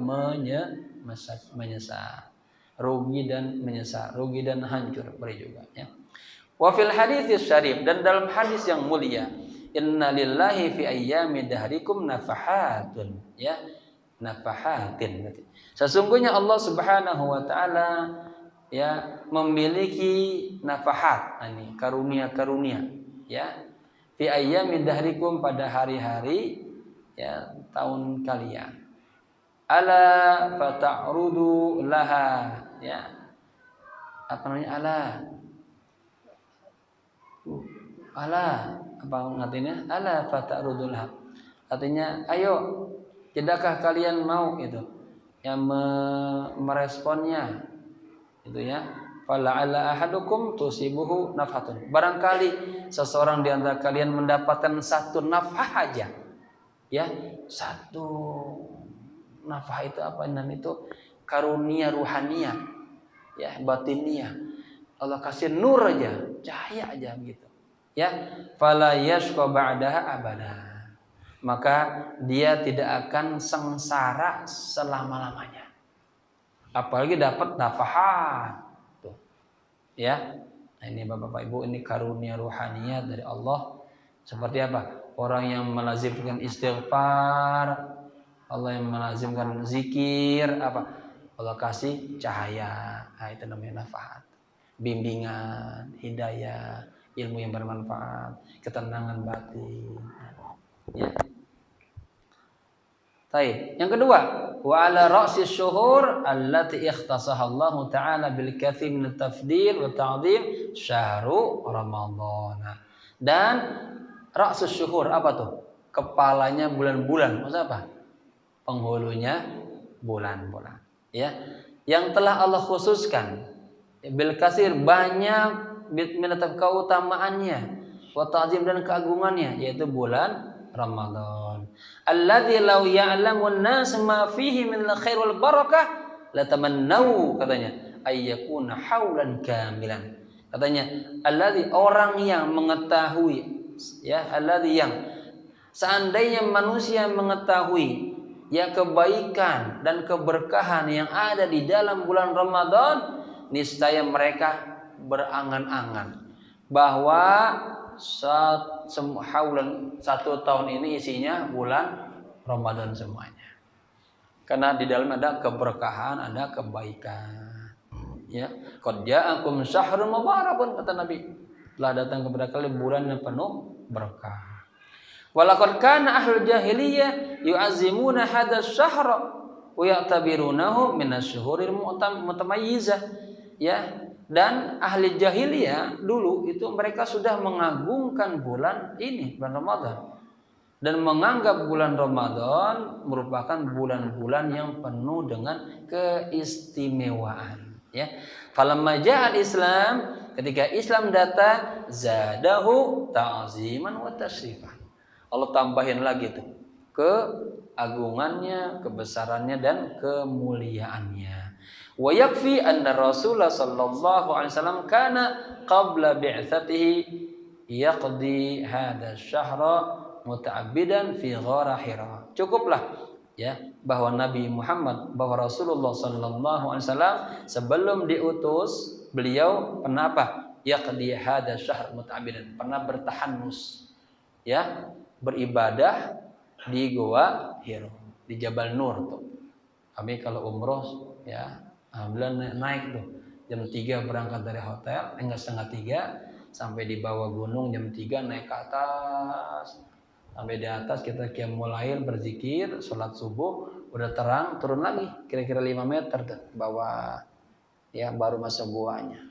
Menyesal. Rugi dan menyesal, rugi dan hancur, boleh juga ya. Wa fil hadits syarif, dan dalam hadis yang mulia, inna lillahi fi ayyami dahrikum nafahatun, ya, nafahatin. Sesungguhnya Allah Subhanahu wa taala ya memiliki nafahat, ini karunia-karunia ya, fi ayyami dahrikum, pada hari-hari ya tahun kalian. Ala fata'rudu laha, ya. Apa namanya ala apa artinya? Ala fata'rudu laha. Artinya, ayo, tidakkah kalian mau itu yang meresponnya itu ya. Fala'alla ahadukum tusibuhu nafhatun. Barangkali seseorang di antara kalian mendapatkan satu nafhah aja. Ya, satu nafah itu apa? Dan itu karunia ruhania, ya, batiniah. Allah kasih nur aja, cahaya aja gitu. Ya, fala yashqa ba'daha abada. Maka dia tidak akan sengsara selama-lamanya. Apalagi dapat nafahat. Tuh. Ya. Nah, ini Bapak-bapak Ibu, ini karunia ruhania dari Allah. Seperti apa? Orang yang melazimkan istighfar, Allah yang melazimkan zikir, apa? Allah kasih cahaya. Nah, itu namanya nafahat. Bimbingan, hidayah, ilmu yang bermanfaat, ketenangan batin. Ya. Baik. Yang kedua, wa ala ra'sis syuhur allati ikhtasaha Allah Ta'ala bil katsir min at-tafdil wa ta'dhim syahru Ramadan. Dan ra'sus syuhur apa tuh? Kepalanya bulan-bulan. Maksudnya apa? Penghulunya bulan-bulan. Ya. Yang telah Allah khususkan bil katsir, banyak minat keutamaannya, wa ta'zim, dan keagungannya, yaitu bulan Ramadan. Alladzi law ya'lamu an-nas ma fihi min al-khair wal barakah latamannau, katanya, ayyakuna haulan kamilan. Katanya, alladzi, orang yang mengetahui, ya, alladzi, yang seandainya manusia mengetahui ya kebaikan dan keberkahan yang ada di dalam bulan Ramadan, niscaya mereka berangan-angan bahwa satu tahun ini isinya bulan Ramadan semuanya. Karena di dalam ada keberkahan, ada kebaikan. Ya, qad ja'akum syahrun mubarakun, kata Nabi, telah datang kepada kalian bulan yang penuh berkah. Walaqad kana ahlul jahiliyah yu'azzimuna hadzal syahra wa ya'tabirunahu minasy-syuhuril mutamayyizah. Ya, dan ahli jahiliyah dulu itu mereka sudah mengagungkan bulan ini, bulan Ramadan, dan menganggap bulan Ramadan merupakan bulan-bulan yang penuh dengan keistimewaan. Ya, falamma ja'al Islam, ketika Islam datang, zadahu ta'ziman wa tasyrifan. Allah tambahin lagi tuh keagungannya, kebesarannya, dan kemuliaannya. Wa yakfi anna Rasulullah sallallahu alaihi wasallam kana qabla bi'tsatihi yaqdi hadha syahra muta'abbidan fi ghara Hira. Cukuplah ya bahwa Nabi Muhammad, bahwa Rasulullah sallallahu alaihi wasallam sebelum diutus beliau pernah apa? Yaqdi hadha syahr muta'abbidan, pernah bertahanus ya, beribadah di Gua Hira, di Jabal Nur tuh. Kami kalau umroh ya, alhamdulillah naik tuh jam 3 berangkat dari hotel, enggak setengah 3, sampai di bawah gunung jam 3 naik ke atas. Sampai di atas kita qiyamul lail, berzikir, sholat subuh, udah terang, turun lagi kira-kira 5 meter ke bawah. Ya, baru masuk guanya.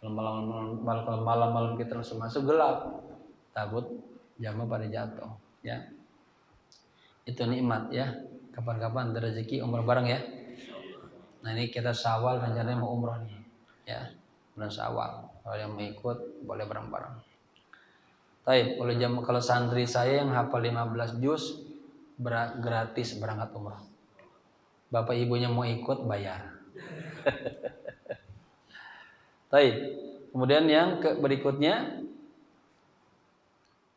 Malam-malam kita langsung masuk gelap. Takut jamaah pada jatuh, ya. Itu nikmat ya. Kapan-kapan ada rezeki umrah bareng ya. Nah, ini kita Syawal rencananya mau umrah nih. Ya, bulan Syawal. Kalau yang mau ikut boleh bareng-bareng. Baik, kalau santri saya yang hafal 15 juz gratis berangkat umrah. Bapak ibunya mau ikut bayar. Baik. Kemudian yang berikutnya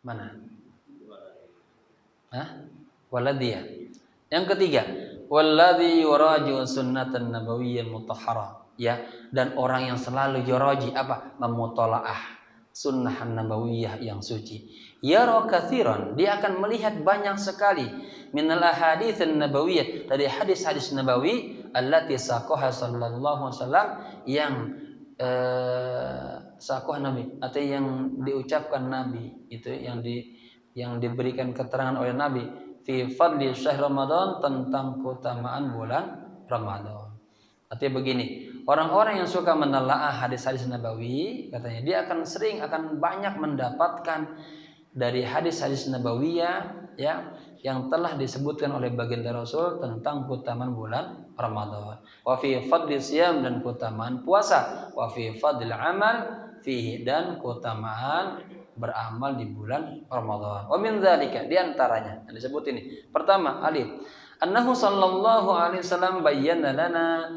mana? Waladiyah. Yang ketiga, walladzi yuraji sunnatan nabawiyyah mutahharah. Ya, dan orang yang selalu yuraji apa? Memutolaah sunnah nabawiyah yang suci. Yara katsiran, dia akan melihat banyak sekali minal ahadits nabawiyah, dari hadis-hadis nabawi allati saqaha sallallahu alaihi wasallam, yang saqah Nabi atau yang diucapkan Nabi, itu yang diberikan keterangan oleh Nabi fi fadli syahr Ramadan, tentang keutamaan bulan Ramadan. Artinya begini, orang-orang yang suka menelaah hadis-hadis nabawi, katanya dia akan banyak mendapatkan dari hadis-hadis nabawiyah ya, yang telah disebutkan oleh baginda Rasul tentang keutamaan bulan Ramadan. Wa fi fadli siyam, dan keutamaan puasa. Wa fi fadli amal fihi, dan keutamaan beramal di bulan Ramadan. Wa min dzalika, di antaranya yang disebut ini. Pertama, alif. Annahu sallallahu alaihi wasallam bayyana lana,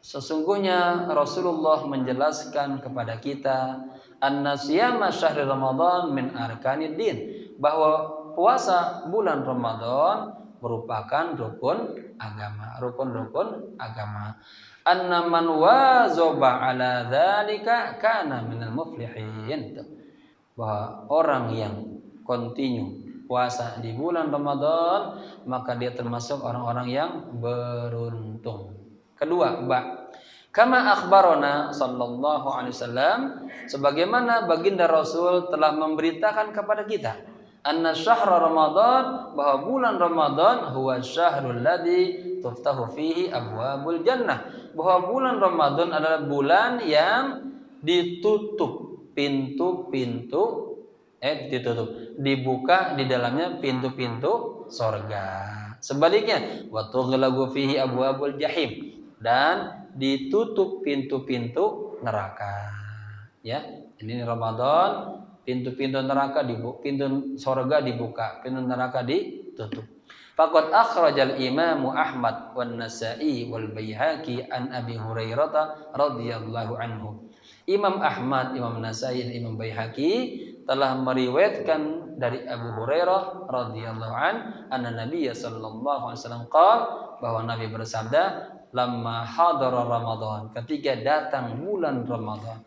sesungguhnya Rasulullah menjelaskan kepada kita, anna siyama syahri Ramadan min arkanid din, bahwa puasa bulan Ramadan merupakan rukun agama. Anna man wazaba ala dzalika kana minal muflihin, bahwa orang yang continue puasa di bulan Ramadan maka dia termasuk orang-orang yang beruntung. Kedua, kama akhbarona sallallahu alaihi wasallam, sebagaimana baginda Rasul telah memberitakan kepada kita, anna syahra Ramadan, bahwa bulan Ramadan huwa syahrul ladzi tuftahu fihi abwabul jannah, bahwa bulan Ramadan adalah bulan yang ditutup pintu-pintu dibuka di dalamnya pintu-pintu sorga. Sebaliknya, wa tughlaqu fihi abwabul jahim, dan ditutup pintu-pintu neraka. Ya, ini Ramadan, pintu-pintu neraka pintu sorga dibuka, pintu neraka ditutup. Faqad akhrajal Imam Ahmad wan Nasa'i wal Baihaqi an Abi Hurairah radhiyallahu anhu. Imam Ahmad, Imam Nasa'i, dan Imam Baihaqi telah meriwayatkan dari Abu Hurairah radhiyallahu anna Nabi sallallahu alaihi wasallam qala, bahwa Nabi bersabda, lamma hadara Ramadan, ketika datang bulan Ramadan,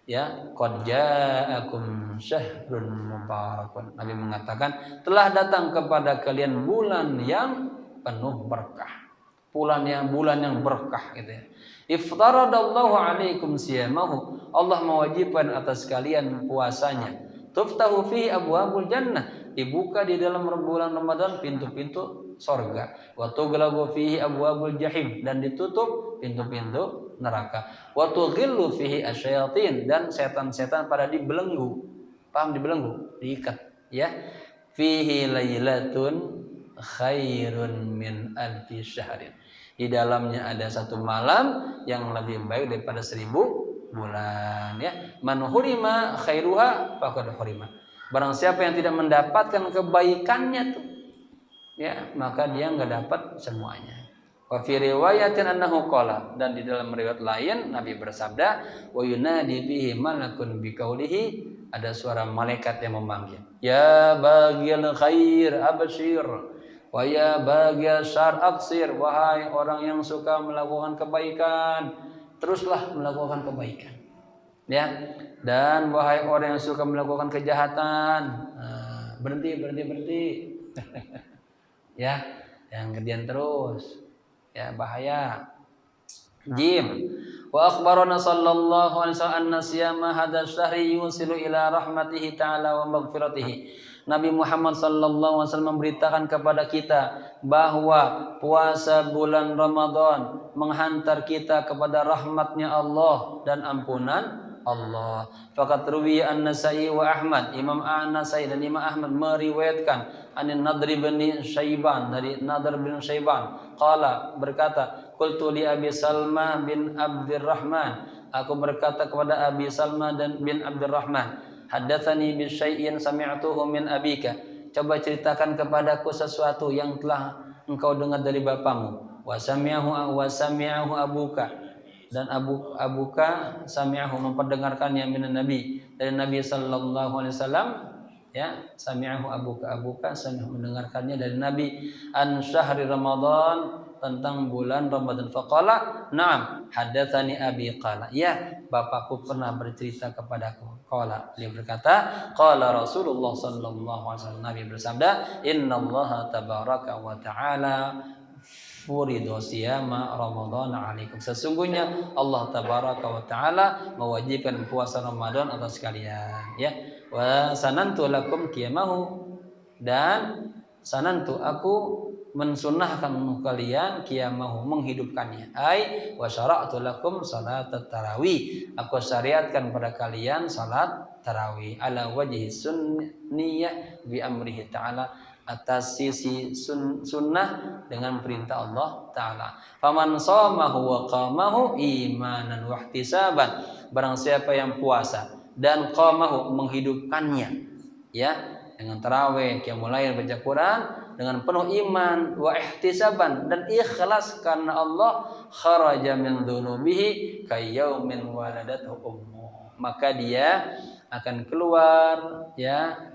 ya, qad ja'akum syahrun mubarakun, Nabi mengatakan telah datang kepada kalian bulan yang penuh berkah, bulan yang berkah gitu ya. Iftaradallahu alaikum siyamahu, Allah mewajibkan atas kalian puasanya. Tuftahu fi abwabul jannah, dibuka di dalam bulan Ramadan pintu-pintu sorga. Wa tughlaqu fihi abwabul jahim, dan ditutup pintu-pintu neraka. Wa tughillu fihi asyayatin, dan setan-setan pada dibelenggu. Paham dibelenggu? Diikat, ya. Fihi lailatun khairun min alfi syahrin, di dalamnya ada satu malam yang lebih baik daripada 1000 bulan, ya. Man hurima khairuha faqad hurima, barang siapa yang tidak mendapatkan kebaikannya tuh, ya, maka dia enggak dapat semuanya. Wa fi riwayatin annahu qala, dan di dalam riwayat lain Nabi bersabda, wa yunadi bihi malakun biqaulihi, ada suara malaikat yang memanggil, ya baghil khair abshir, wa ya baghil syarr aqsir, wahai orang yang suka melakukan kebaikan, teruslah melakukan kebaikan, ya. Dan wahai orang yang suka melakukan kejahatan, berhenti. Ya, yang kerjaan terus, ya, bahaya. Jim, Wa akhbarana sallallahu alaihi wasallam anna siyama hadha syahri yusilu ila rahmatihi ta'ala wa maghfiratihi. Nabi Muhammad sallallahu alaihi wasallam memberitakan kepada kita bahwa puasa bulan Ramadan menghantar kita kepada rahmatnya Allah dan ampunan Allah. Faqat ruwiya an-Nasa'i wa Ahmad. Imam An-Nasa'i dan Imam Ahmad meriwayatkan anin Nadr bin Syaiban, dari Nadr bin Syaiban qala, berkata, qultu li Abi Salma bin Abdurrahman, aku berkata kepada Abi Salma dan bin Abdurrahman, haddatsani bi syai'in sami'tuhu min abika, coba ceritakan kepadaku sesuatu yang telah engkau dengar dari bapamu. Wa sami'ahu abuka, dan abuka sami'ahu memperdengarkannya minan nabi, dari Nabi sallallahu alaihi wasallam, ya, sami'ahu abuka sami'ahu mendengarkannya dari Nabi an syahri Ramadan, tentang bulan Ramadan. Faqala na'am haddatsani abi qala, ya, bapakku pernah bercerita kepadaku. Qala, dia berkata, qala Rasulullah sallallahu alaihi wasallam, Nabi bersabda, innallaha tabaraka wa ta'ala furidu siyama Ramadan alaikum, sesungguhnya Allah tabaraka wa ta'ala mewajibkan puasa Ramadan atas kalian, ya. Wa sanantu lakum qiyamahu, dan sanantu aku mensunnahkan kalian qiyamahu, menghidupkannya. Ai wa syara'tu lakum salat tarawih, aku syariatkan pada kalian salat tarawih ala wajhi sunniyah bi amrihi ta'ala, atas sisi sunnah dengan perintah Allah Ta'ala. Faman shamahu wa qamahu imanan wa ihtisaban, barang siapa yang puasa dan qamahu menghidupkannya, ya, dengan tarawih, qiyamul lail, baca Quran dengan penuh iman, wa ihtisaban, dan ikhlas karena Allah, kharaja min dzunubihi kayyaumin waladathu ummu, maka dia akan keluar, ya,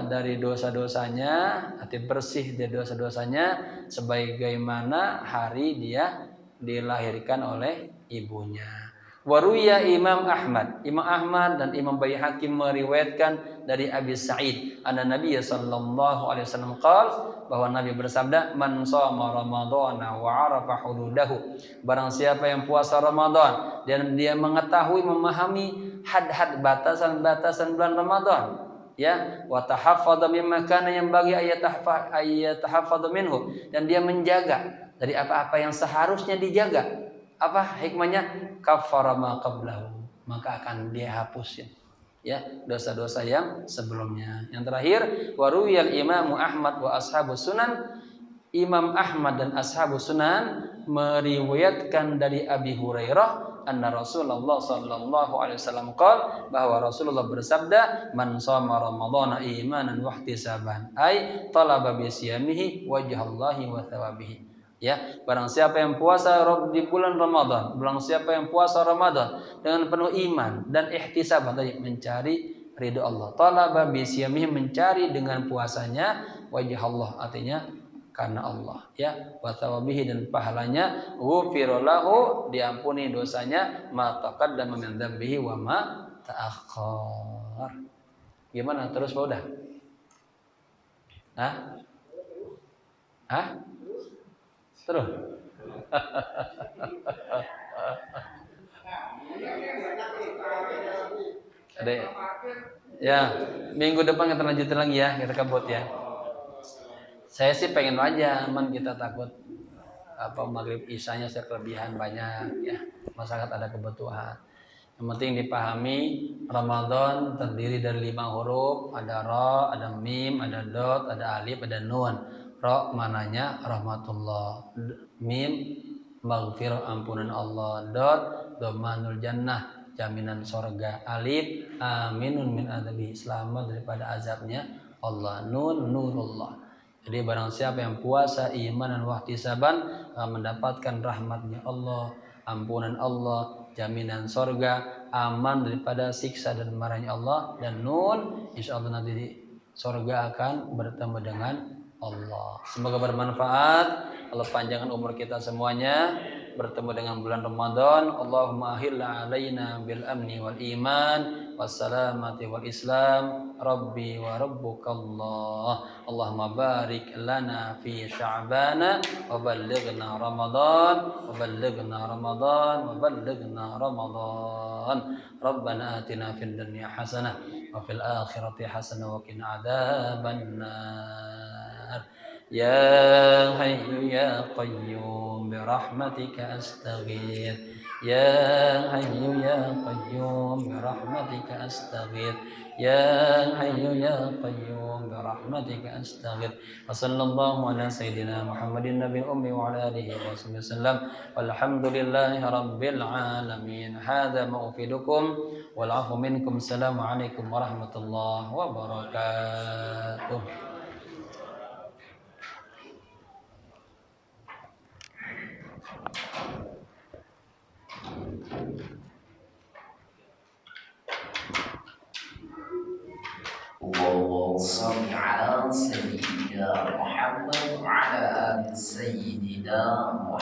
dari dosa-dosanya, arti bersih dari dosa-dosanya sebagaimana hari dia dilahirkan oleh ibunya. Waruya Imam Ahmad dan Imam Baihaqi meriwayatkan dari Abi Sa'id anna Nabi sallallahu alaihi wasallam qala, bahwa Nabi bersabda, man shoma ramadhana wa 'arafa hududahu, barang siapa yang puasa Ramadan dan dia mengetahui, memahami had-had, batasan-batasan bulan Ramadan, ya, wa tahaffadha mimma kana yanbaghi ayatahaffadha minhu, dan dia menjaga dari apa-apa yang seharusnya dijaga. Apa hikmahnya? Kaffara ma qablahu, maka akan dia hapusin, ya, dosa-dosa yang sebelumnya. Yang terakhir, waruyal Imam Ahmad wa ashabus sunan, Imam Ahmad dan ashabus sunan meriwayatkan dari Abi Hurairah anna Rasulullah sallallahu alaihi wasallam qala, bahwa Rasulullah bersabda, man shoma ramadhana imanan wa ihtisaban ay talaba bi siyamihi wajhallahi wa thawabihi, ya, barang siapa yang puasa di bulan Ramadan, dengan penuh iman dan ihtisab, tadi mencari ridho Allah, talaba bi siyamihi, mencari dengan puasanya, wajh Allah, artinya karena Allah, ya, wa thawabihi, dan pahalanya, ghufira lahu, diampuni dosanya, ma taqaddama min dzambihi wa ma ta'akhkhar. Gimana terus, Pak? Udah? Hah? Terus? Ada ya, minggu depan kita lanjutin lagi ya, kita kabut ya. Saya sih pengen aja, kita takut maghrib isyanya kelebihan banyak, ya, masyarakat ada kebutuhan. Yang penting dipahami, Ramadan terdiri dari 5 huruf, ada ra, ada mim, ada dot, ada alif, ada nun. Ra mananya rahmatullah, mim maghfirah, ampunan Allah, dot dhamanul jannah, jaminan surga, alif aminun min adzabi, selamat daripada azabnya Allah, nun nurullah. Jadi barang siapa yang puasa iman dan wahtisaban akan mendapatkan rahmatnya Allah, ampunan Allah, jaminan surga, aman daripada siksa dan marahnya Allah, dan nun, insyaallah nanti di surga akan bertemu dengan Allah. Semoga bermanfaat. Allah panjangkan umur kita semuanya, bertemu dengan bulan Ramadan. Allahumma ahilla alaina bil amni wal iman wassalamati wal Islam rabbi wa rabbukallah. Allahumma barik lana fi sya'bana wa ballighna Ramadan wa ballighna Ramadan wa ballighna Ramadan. Rabbana atina fid dunya hasanah wa fil akhirati hasanah wa qina adzabannar. Ya Hayyu Ya Qayyum birahmatika astaghith. Ya Hayyu Ya Qayyum birahmatika astaghith. Ya Hayyu Ya Qayyum birahmatika astaghith. Wa sallallahu ala sayyidina Muhammadin nabiyil ummi wa ala alihi wa sahbihi wasallam. Walhamdulillahi rabbil alamin. Hadza mau'idukum wal 'afwu minkum. Assalamualaikum warahmatullahi wabarakatuh. اللهم صل على سيدنا محمد وعلى آل سيدنا محمد.